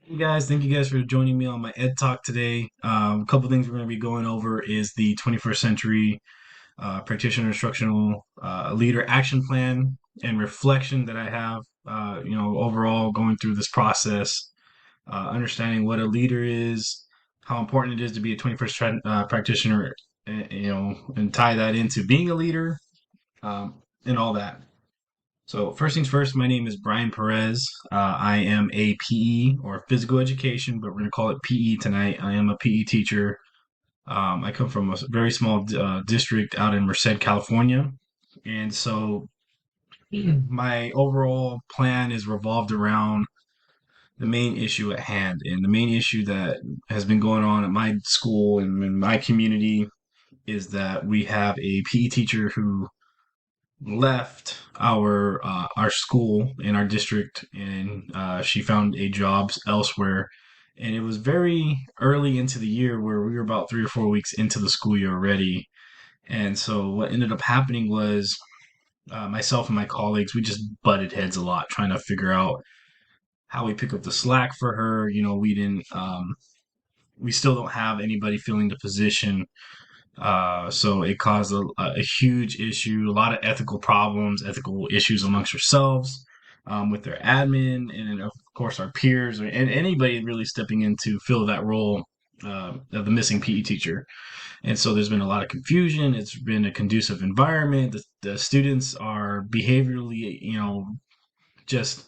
Hey guys, thank you guys for joining me on my Ed Talk today. A couple things we're going to be going over is the 21st century practitioner instructional leader action plan and reflection that I have. Overall going through this process, understanding what a leader is, how important it is to be a 21st practitioner, and tie that into being a leader, and all that. So, first things first, my name is Brian Perez. I am a PE or physical education, but we're going to call it PE tonight. I am a PE teacher. I come from a very small district out in Merced, California. And so, my overall plan is revolved around the main issue at hand. And the main issue that has been going on at my school and in my community is that we have a PE teacher who left our school in our district, and she found a job elsewhere. And it was very early into the year where we were about 3 or 4 weeks into the school year already. And so what ended up happening was myself and my colleagues, we just butted heads a lot trying to figure out how we pick up the slack for her. We didn't we still don't have anybody filling the position, so it caused a huge issue, a lot of ethical problems, ethical issues amongst ourselves, with their admin, and then of course our peers, and anybody really stepping in to fill that role of the missing PE teacher. And so there's been a lot of confusion. It's been a conducive environment. The students are behaviorally, just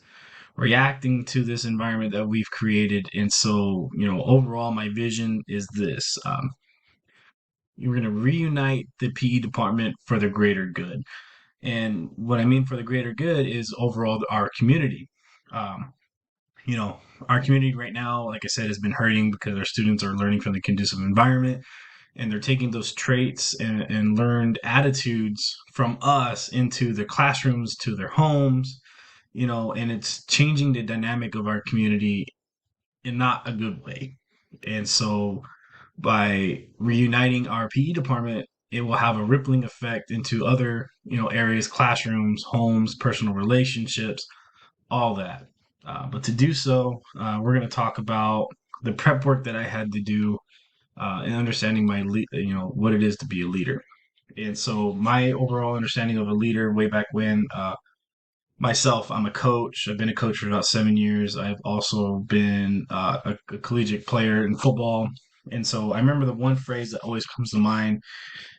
reacting to this environment that we've created. And so, overall, my vision is this. You're going to reunite the PE department for the greater good. And what I mean for the greater good is overall our community. Um, you know, our community right now, like I said, has been hurting because our students are learning from the conducive environment, and they're taking those traits and learned attitudes from us into their classrooms, to their homes, and it's changing the dynamic of our community in not a good way. And so by reuniting our PE department, it will have a rippling effect into other, areas, classrooms, homes, personal relationships, all that. But to do so, we're going to talk about the prep work that I had to do in understanding what it is to be a leader. And so my overall understanding of a leader way back when, myself, I'm a coach. I've been a coach for about 7 years. I've also been a collegiate player in football. And so I remember the one phrase that always comes to mind,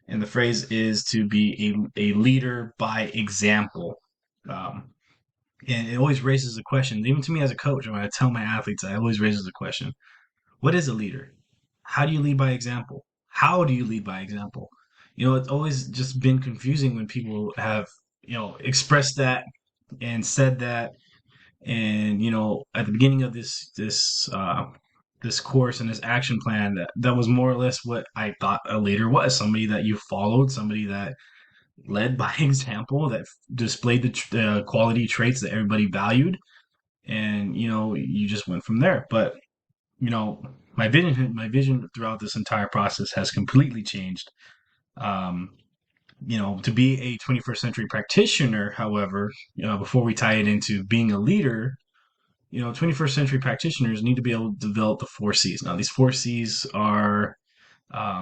and the phrase is to be a leader by example. Um, and it always raises the question, even to me as a coach, when I tell my athletes, I always raises the question, what is a leader? How do you lead by example? How do you lead by example? It's always just been confusing when people have, expressed that and said that. And at the beginning of this course and this action plan, that was more or less what I thought a leader was: somebody that you followed, somebody that led by example, that displayed the quality traits that everybody valued, and you just went from there. But you know my vision throughout this entire process has completely changed. um, to be a 21st century practitioner, however, before we tie it into being a leader, 21st century practitioners need to be able to develop the 4 C's. Now, these 4 C's are,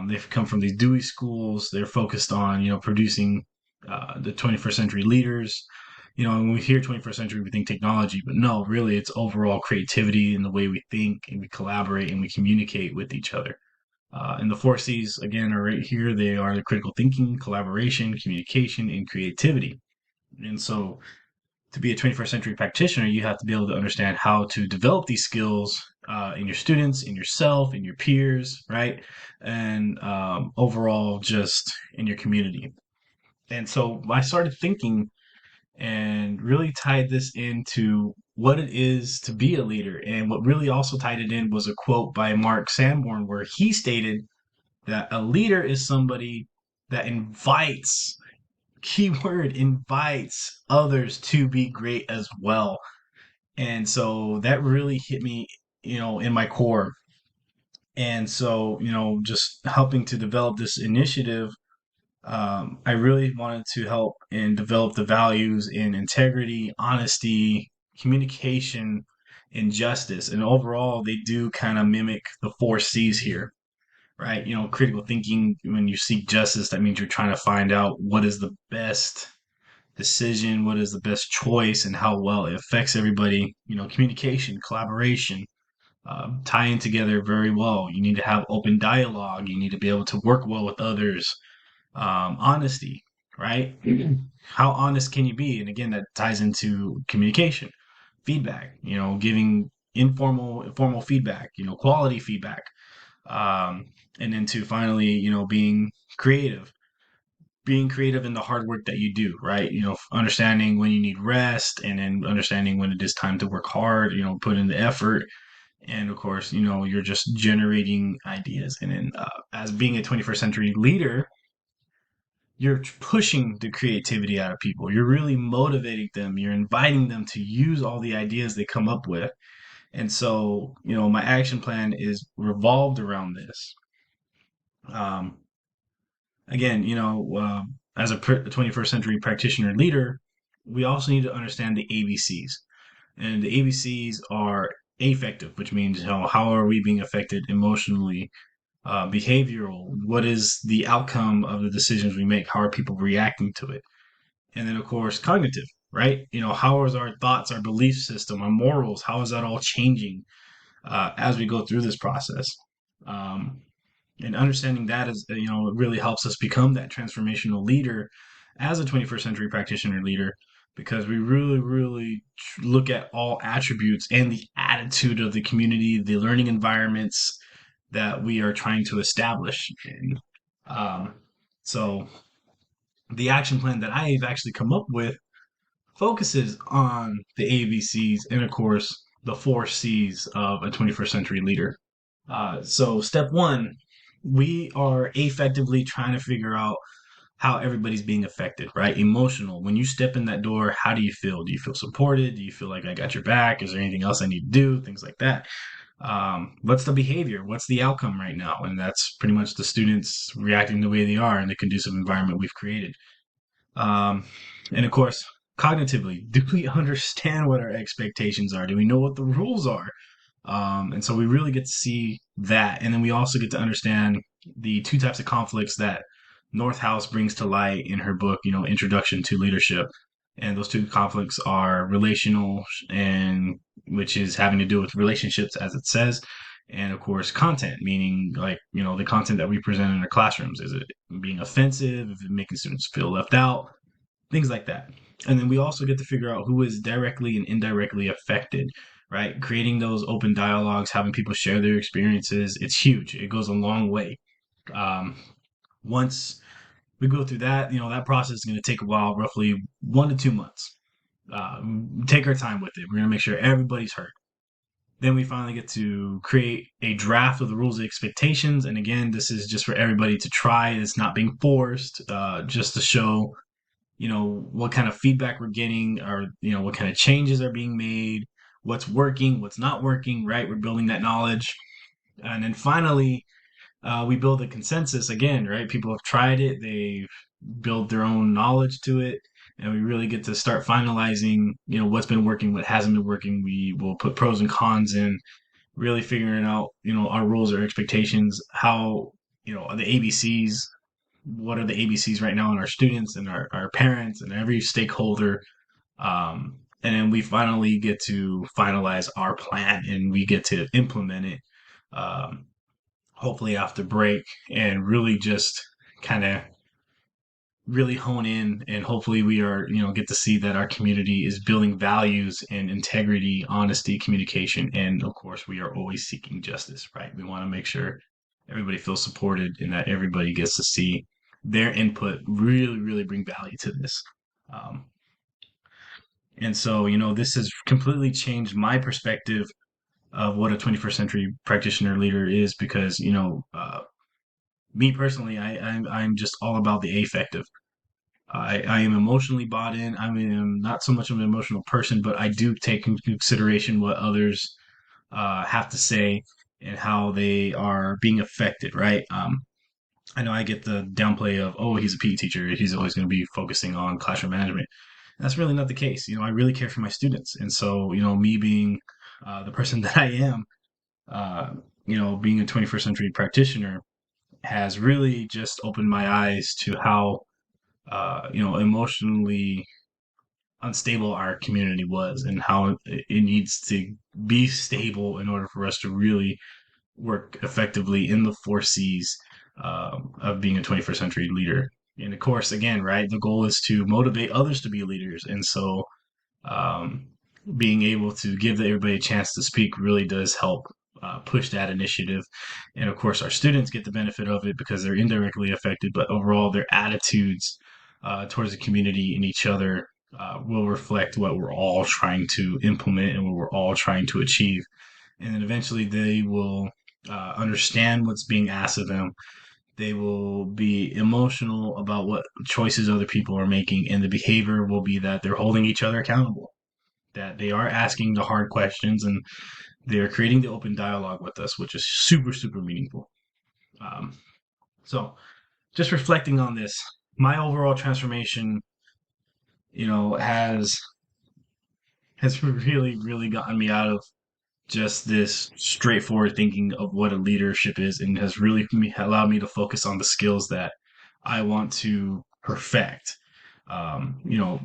they've come from these Dewey schools. They're focused on, producing the 21st century leaders. When we hear 21st century, we think technology, but no, really, it's overall creativity in the way we think and we collaborate and we communicate with each other. And the 4 C's, again, are right here. They are the critical thinking, collaboration, communication, and creativity. And so, to be a 21st century practitioner, you have to be able to understand how to develop these skills in your students, in yourself, in your peers, right? And overall, just in your community. And so I started thinking and really tied this into what it is to be a leader. And what really also tied it in was a quote by Mark Sanborn, where he stated that a leader is somebody that invites, keyword, invites others to be great as well. And so that really hit me, in my core. And so, just helping to develop this initiative, I really wanted to help and develop the values in integrity, honesty, communication, and justice. And overall, they do kind of mimic the four C's here, right? Critical thinking, when you seek justice, that means you're trying to find out what is the best decision, what is the best choice, and how well it affects everybody. Communication, collaboration, tying together very well. You need to have open dialogue. You need to be able to work well with others. Honesty, right? How honest can you be? And again, that ties into communication, feedback. Giving formal feedback. Quality feedback. And then to finally, creative being creative in the hard work that you do, right? Understanding when you need rest, and then understanding when it is time to work hard, put in the effort. And of course, you're just generating ideas. And then as being a 21st century leader, you're pushing the creativity out of people. You're really motivating them. You're inviting them to use all the ideas they come up with. And so, my action plan is revolved around this. Um, Again, as a 21st century practitioner leader, we also need to understand the ABCs. And the ABCs are affective, which means, how are we being affected emotionally, behavioral, what is the outcome of the decisions we make, how are people reacting to it? And then, of course, cognitive, right? How is our thoughts, our belief system, our morals, how is that all changing as we go through this process? Um, and understanding that is, it really helps us become that transformational leader as a 21st century practitioner leader, because we really, really look at all attributes and the attitude of the community, the learning environments that we are trying to establish. And so the action plan that I've actually come up with focuses on the ABCs and, of course, the four C's of a 21st century leader. So, step one, we are effectively trying to figure out how everybody's being affected, right? Emotional. When you step in that door, how do you feel? Do you feel supported? Do you feel like I got your back? Is there anything else I need to do? Things like that. What's the behavior? What's the outcome right now? And that's pretty much the students reacting the way they are in the conducive environment we've created. Um, and of course, cognitively, do we understand what our expectations are? Do we know what the rules are? And so we really get to see that. And then we also get to understand the two types of conflicts that Northouse brings to light in her book, Introduction to Leadership. And those two conflicts are relational, and which is having to do with relationships, as it says, and of course content, meaning like, the content that we present in our classrooms. Is it being offensive? Is it making students feel left out? Things like that. And then we also get to figure out who is directly and indirectly affected, right? Creating those open dialogues, having people share their experiences, it's huge. It goes a long way. Um, Once we go through that, that process is going to take a while, roughly 1 to 2 months. Take our time with it. We're going to make sure everybody's heard. Then we finally get to create a draft of the rules and expectations. And again, this is just for everybody to try. It's not being forced, just to show what kind of feedback we're getting, or what kind of changes are being made, what's working, what's not working, right? We're building that knowledge. And then finally, we build a consensus again, right? People have tried it, they've built their own knowledge to it, and we really get to start finalizing what's been working, what hasn't been working. We will put pros and cons in, really figuring out our rules, our expectations, how the ABCs, what are the ABCs right now in our students and our parents and every stakeholder. And then we finally get to finalize our plan, and we get to implement it, um, hopefully after break, and really just kind of really hone in. And hopefully we are, get to see that our community is building values and integrity, honesty, communication. And of course, we are always seeking justice, right? We want to make sure everybody feels supported and that everybody gets to see their input really, really bring value to this. Um, and so, this has completely changed my perspective of what a 21st century practitioner leader is, because, me personally, I'm just all about the affective. I am emotionally bought in. I mean, I'm not so much of an emotional person, but I do take into consideration what others have to say and how they are being affected, right? I know I get the downplay of, oh, he's a PE teacher, he's always going to be focusing on classroom management. That's really not the case. I really care for my students. And so, me being the person that I am, uh, being a 21st century practitioner has really just opened my eyes to how, emotionally unstable our community was and how it needs to be stable in order for us to really work effectively in the four C's of being a 21st century leader. And of course, again, right, the goal is to motivate others to be leaders. And so um, being able to give everybody a chance to speak really does help push that initiative. And of course, our students get the benefit of it because they're indirectly affected, but overall, their attitudes towards the community and each other will reflect what we're all trying to implement and what we're all trying to achieve. And then eventually, they will understand what's being asked of them. They will be emotional about what choices other people are making, and the behavior will be that they're holding each other accountable, that they are asking the hard questions, and they are creating the open dialogue with us, which is super, super meaningful. Um, so, just reflecting on this, my overall transformation, has really, really gotten me out of just this straightforward thinking of what a leadership is, and has really allowed me to focus on the skills that I want to perfect. I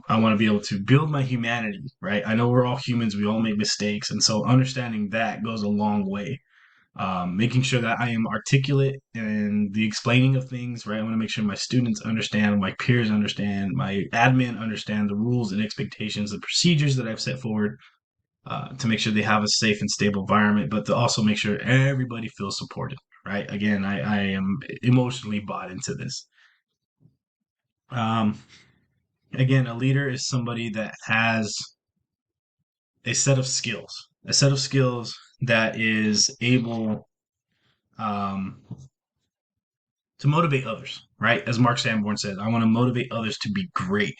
want to be able to build my humanity, right? I know we're all humans, we all make mistakes, and so understanding that goes a long way. Making sure that I am articulate in the explaining of things, right? I want to make sure my students understand, my peers understand, my admin understand the rules and expectations, the procedures that I've set forward to make sure they have a safe and stable environment, but to also make sure everybody feels supported, right? Again, I am emotionally bought into this. Um, Again, a leader is somebody that has a set of skills that is able um, to motivate others, right? As Mark Sanborn says, I want to motivate others to be great.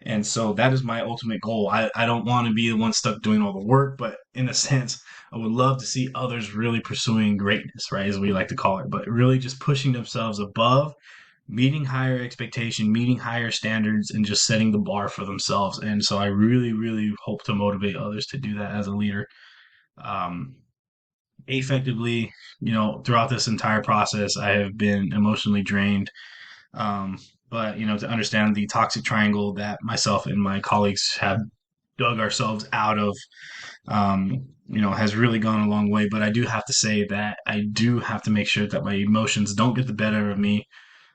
And so that is my ultimate goal. I don't want to be the one stuck doing all the work, but in a sense, I would love to see others really pursuing greatness, right? As we like to call it, but really just pushing themselves above, meeting higher expectation, meeting higher standards, and just setting the bar for themselves. And so I really, really hope to motivate others to do that as a leader. Um, Effectively, throughout this entire process, I have been emotionally drained. Um, but to understand the toxic triangle that myself and my colleagues have dug ourselves out of, has really gone a long way. But I do have to say that I do have to make sure that my emotions don't get the better of me,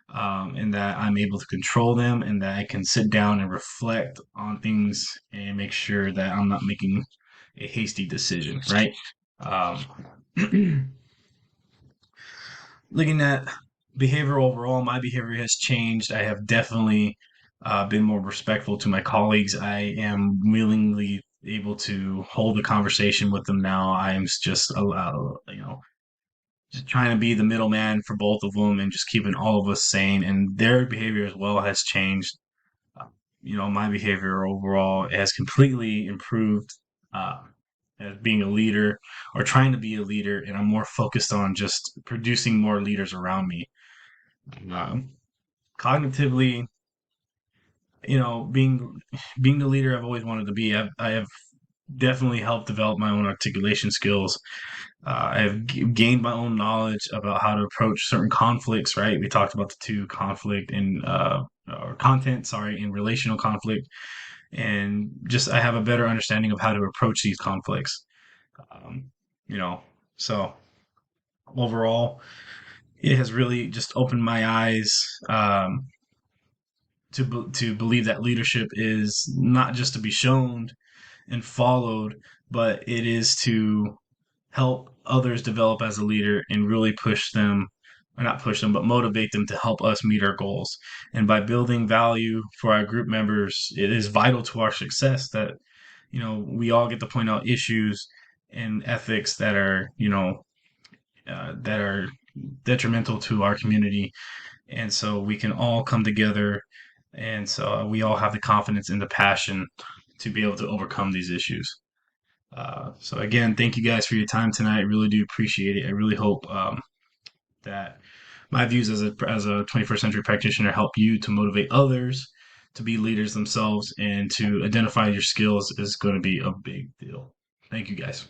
and that I'm able to control them, and that I can sit down and reflect on things and make sure that I'm not making a hasty decision, right? Um, Looking at behavior overall, my behavior has changed. I have definitely been more respectful to my colleagues. I am willingly able to hold a conversation with them now. I'm just just trying to be the middleman for both of them and just keeping all of us sane. And their behavior as well has changed. Uh, my behavior overall has completely improved. Uh, as being a leader or trying to be a leader, and I'm more focused on just producing more leaders around me. Um, Cognitively, being the leader I've always wanted to be. I have definitely helped develop my own articulation skills. I have gained my own knowledge about how to approach certain conflicts. Right, we talked about the two conflict and or content, sorry, in relational conflict, and just I have a better understanding of how to approach these conflicts. Um, you know, so overall, it has really just opened my eyes. To believe that leadership is not just to be shown and followed, but it is to help others develop as a leader and really push them, or not push them, but motivate them to help us meet our goals. And by building value for our group members, it is vital to our success that, we all get to point out issues and ethics that are detrimental to our community. And so we can all come together, and so we all have the confidence and the passion to be able to overcome these issues. So again, thank you guys for your time tonight. I really do appreciate it. I really hope that my views as a 21st century practitioner help you to motivate others to be leaders themselves, and to identify your skills is going to be a big deal. Thank you guys.